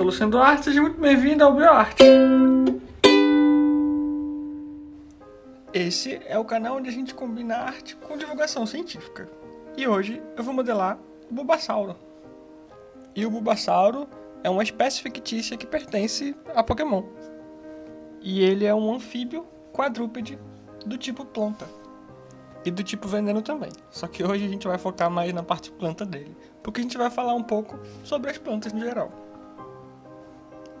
sou Luciano Duarte, seja muito bem-vindo ao BioArte. Esse é o canal onde a gente combina arte com divulgação científica. E hoje eu vou modelar o Bulbasauro. E o Bulbasauro é uma espécie fictícia que pertence a Pokémon. E ele é um anfíbio quadrúpede do tipo planta. E do tipo veneno também. Só que hoje a gente vai focar mais na parte planta dele. Porque a gente vai falar um pouco sobre as plantas no geral.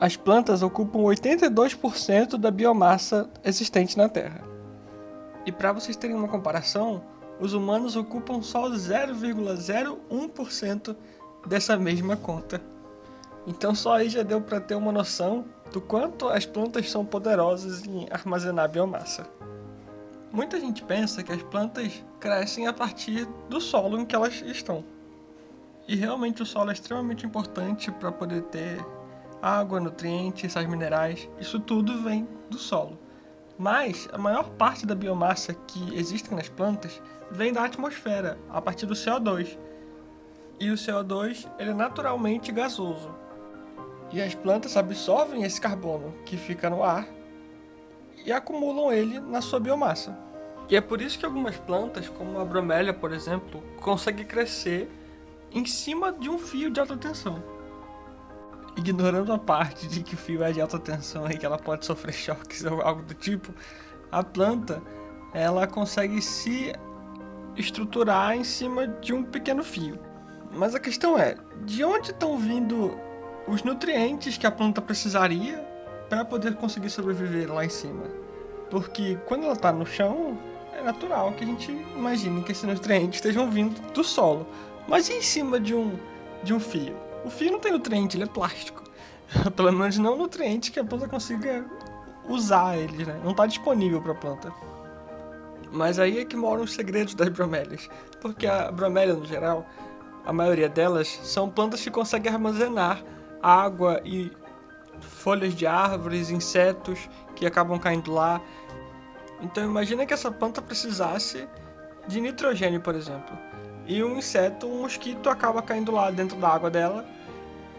As plantas ocupam 82% da biomassa existente na Terra. E para vocês terem uma comparação, os humanos ocupam só 0,01% dessa mesma conta. Então só aí já deu para ter uma noção do quanto as plantas são poderosas em armazenar biomassa. Muita gente pensa que as plantas crescem a partir do solo em que elas estão. E realmente o solo é extremamente importante para poder ter água, nutrientes, sais minerais. Isso tudo vem do solo. Mas a maior parte da biomassa que existe nas plantas vem da atmosfera, a partir do CO2. E o CO2 ele é naturalmente gasoso. E as plantas absorvem esse carbono que fica no ar e acumulam ele na sua biomassa. E é por isso que algumas plantas, como a bromélia, por exemplo, conseguem crescer em cima de um fio de alta tensão. Ignorando a parte de que o fio é de alta tensão e que ela pode sofrer choques ou algo do tipo, a planta ela consegue se estruturar em cima de um pequeno fio. Mas a questão é, de onde estão vindo os nutrientes que a planta precisaria para poder conseguir sobreviver lá em cima? Porque quando ela está no chão, é natural que a gente imagine que esses nutrientes estejam vindo do solo. Mas e em cima de um fio? O fio não tem nutriente, ele é plástico. Pelo menos não nutriente que a planta consiga usar ele, né? Não está disponível para a planta. Mas aí é que moram os segredos das bromélias. Porque a bromélia, no geral, a maioria delas são plantas que conseguem armazenar água e folhas de árvores, insetos que acabam caindo lá. Então imagina que essa planta precisasse de nitrogênio, por exemplo. E um inseto, um mosquito, acaba caindo lá dentro da água dela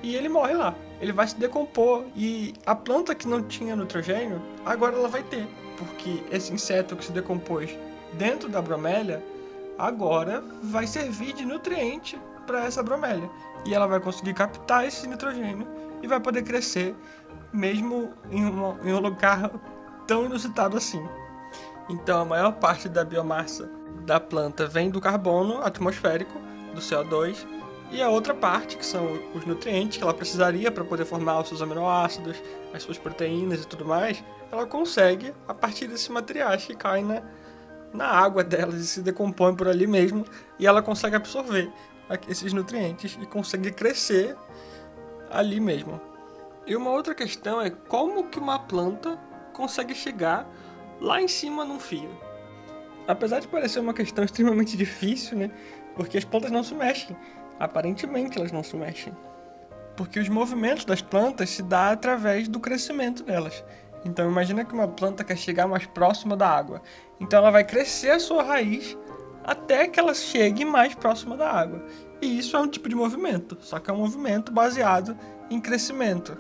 e ele morre lá. Ele vai se decompor e a planta que não tinha nitrogênio, agora ela vai ter. Porque esse inseto que se decompôs dentro da bromélia, agora vai servir de nutriente para essa bromélia. E ela vai conseguir captar esse nitrogênio e vai poder crescer mesmo em um lugar tão inusitado assim. Então a maior parte da biomassa da planta vem do carbono atmosférico, do CO2, e a outra parte, que são os nutrientes que ela precisaria para poder formar os seus aminoácidos, as suas proteínas e tudo mais, ela consegue a partir desses materiais que caem na água delas e se decompõem por ali mesmo, e ela consegue absorver esses nutrientes e consegue crescer ali mesmo. E uma outra questão é como que uma planta consegue chegar lá em cima num fio. Apesar de parecer uma questão extremamente difícil, né? Porque as plantas não se mexem. Aparentemente elas não se mexem. Porque os movimentos das plantas se dão através do crescimento delas. Então imagina que uma planta quer chegar mais próxima da água. Então ela vai crescer a sua raiz até que ela chegue mais próxima da água. E isso é um tipo de movimento, só que é um movimento baseado em crescimento.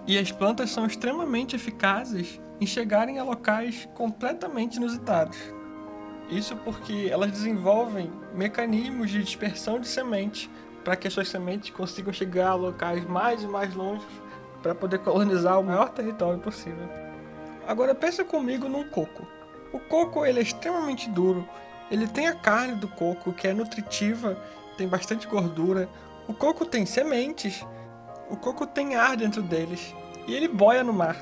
E as plantas são extremamente eficazes em chegarem a locais completamente inusitados. Isso porque elas desenvolvem mecanismos de dispersão de sementes para que as suas sementes consigam chegar a locais mais e mais longe para poder colonizar o maior território possível. Agora pensa comigo num coco. O coco ele é extremamente duro, ele tem a carne do coco que é nutritiva, tem bastante gordura, o coco tem sementes, o coco tem ar dentro deles e ele boia no mar.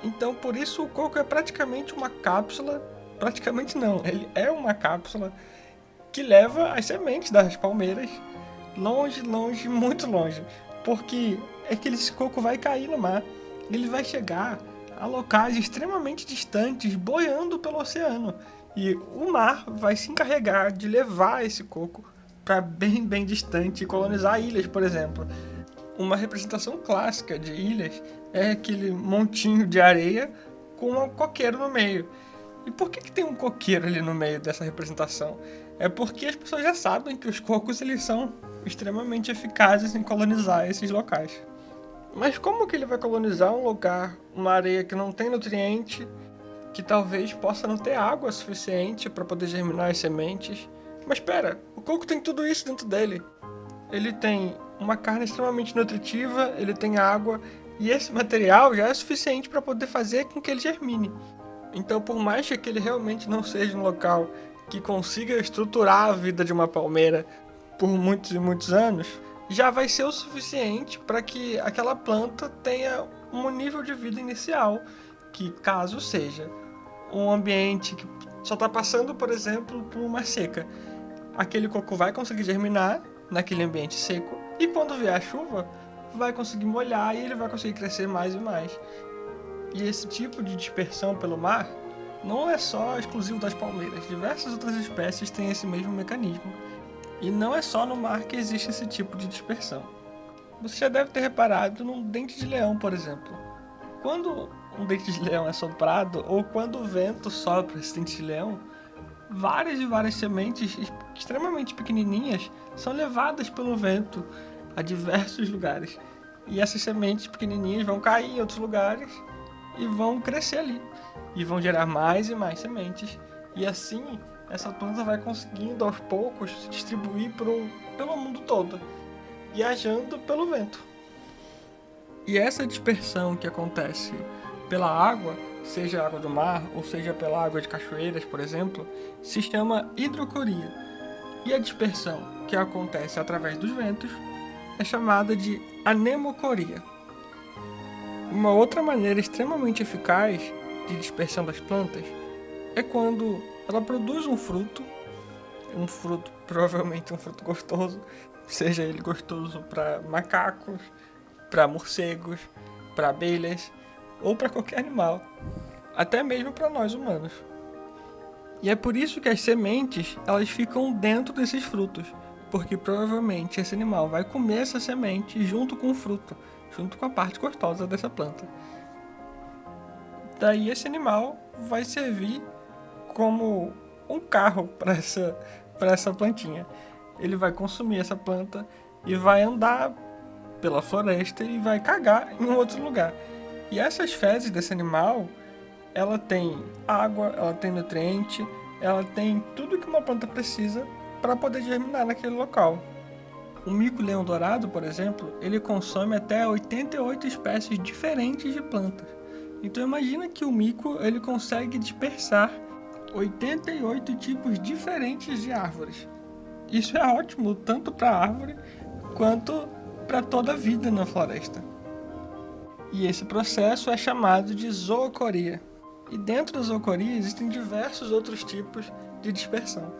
Então por isso o coco é praticamente uma cápsula. Praticamente não, ele é uma cápsula que leva as sementes das palmeiras longe, longe, muito longe. Porque é que esse coco vai cair no mar, ele vai chegar a locais extremamente distantes, boiando pelo oceano. E o mar vai se encarregar de levar esse coco para bem, bem distante e colonizar ilhas, por exemplo. Uma representação clássica de ilhas é aquele montinho de areia com um coqueiro no meio. E por que tem um coqueiro ali no meio dessa representação? É porque as pessoas já sabem que os cocos eles são extremamente eficazes em colonizar esses locais. Mas como que ele vai colonizar um lugar, uma areia que não tem nutriente, que talvez possa não ter água suficiente para poder germinar as sementes? Mas espera, o coco tem tudo isso dentro dele. Ele tem uma carne extremamente nutritiva, ele tem água, e esse material já é suficiente para poder fazer com que ele germine. Então, por mais que aquele realmente não seja um local que consiga estruturar a vida de uma palmeira por muitos e muitos anos, já vai ser o suficiente para que aquela planta tenha um nível de vida inicial, que caso seja um ambiente que só está passando, por exemplo, por uma seca, aquele coco vai conseguir germinar naquele ambiente seco, e quando vier a chuva, vai conseguir molhar e ele vai conseguir crescer mais e mais. E esse tipo de dispersão pelo mar não é só exclusivo das palmeiras, diversas outras espécies têm esse mesmo mecanismo. E não é só no mar que existe esse tipo de dispersão. Você já deve ter reparado num dente de leão, por exemplo. Quando um dente de leão é soprado, ou quando o vento sopra esse dente de leão, várias e várias sementes extremamente pequenininhas são levadas pelo vento a diversos lugares. E essas sementes pequenininhas vão cair em outros lugares e vão crescer ali. E vão gerar mais e mais sementes. E assim, essa planta vai conseguindo aos poucos se distribuir pelo mundo todo, viajando pelo vento. E essa dispersão que acontece pela água, seja água do mar ou seja pela água de cachoeiras, por exemplo, se chama hidrocoria. E a dispersão que acontece através dos ventos é chamada de anemocoria. Uma outra maneira extremamente eficaz de dispersão das plantas é quando ela produz um fruto, provavelmente um fruto gostoso, seja ele gostoso para macacos, para morcegos, para abelhas ou para qualquer animal, até mesmo para nós humanos. E é por isso que as sementes elas ficam dentro desses frutos, porque provavelmente esse animal vai comer essa semente junto com o fruto, junto com a parte gostosa dessa planta. Daí esse animal vai servir como um carro para essa plantinha. Ele vai consumir essa planta e vai andar pela floresta e vai cagar em um outro lugar. E essas fezes desse animal, ela tem água, ela tem nutriente, ela tem tudo que uma planta precisa para poder germinar naquele local. O mico-leão dourado, por exemplo, ele consome até 88 espécies diferentes de plantas. Então imagina que o mico ele consegue dispersar 88 tipos diferentes de árvores. Isso é ótimo tanto para a árvore quanto para toda a vida na floresta. E esse processo é chamado de zoocoria. E dentro da zoocoria existem diversos outros tipos de dispersão,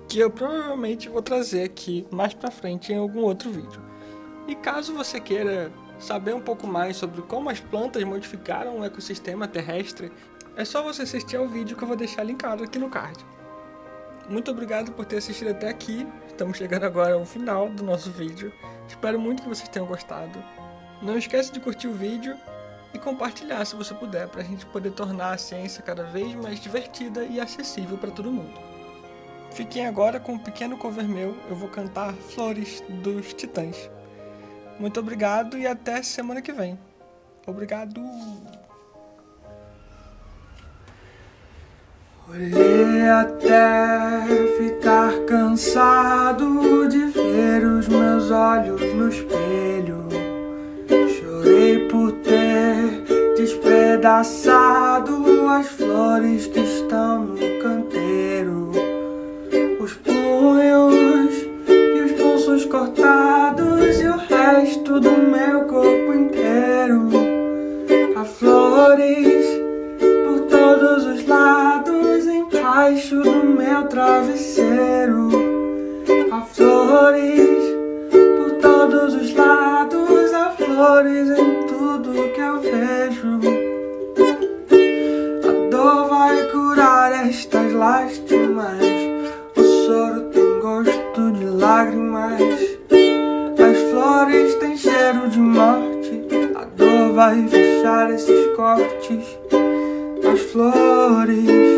que eu provavelmente vou trazer aqui mais para frente em algum outro vídeo. E caso você queira saber um pouco mais sobre como as plantas modificaram o ecossistema terrestre, é só você assistir ao vídeo que eu vou deixar linkado aqui no card. Muito obrigado por ter assistido até aqui, estamos chegando agora ao final do nosso vídeo. Espero muito que vocês tenham gostado. Não esqueça de curtir o vídeo e compartilhar se você puder, para a gente poder tornar a ciência cada vez mais divertida e acessível para todo mundo. Fiquem agora com um pequeno cover meu, eu vou cantar Flores dos Titãs. Muito obrigado e até semana que vem. Obrigado! Olhei até ficar cansado de ver os meus olhos no espelho. Chorei por ter despedaçado as flores que estão no canteiro. Os punhos e os pulsos cortados e o resto do meu corpo inteiro. Há flores por todos os lados embaixo do meu travesseiro. Há flores por todos os lados, há flores em tudo que eu vejo. A dor vai curar estas lástimas, o soro tem gosto de lágrimas. As flores têm cheiro de morte, a dor vai fechar esses cortes. As flores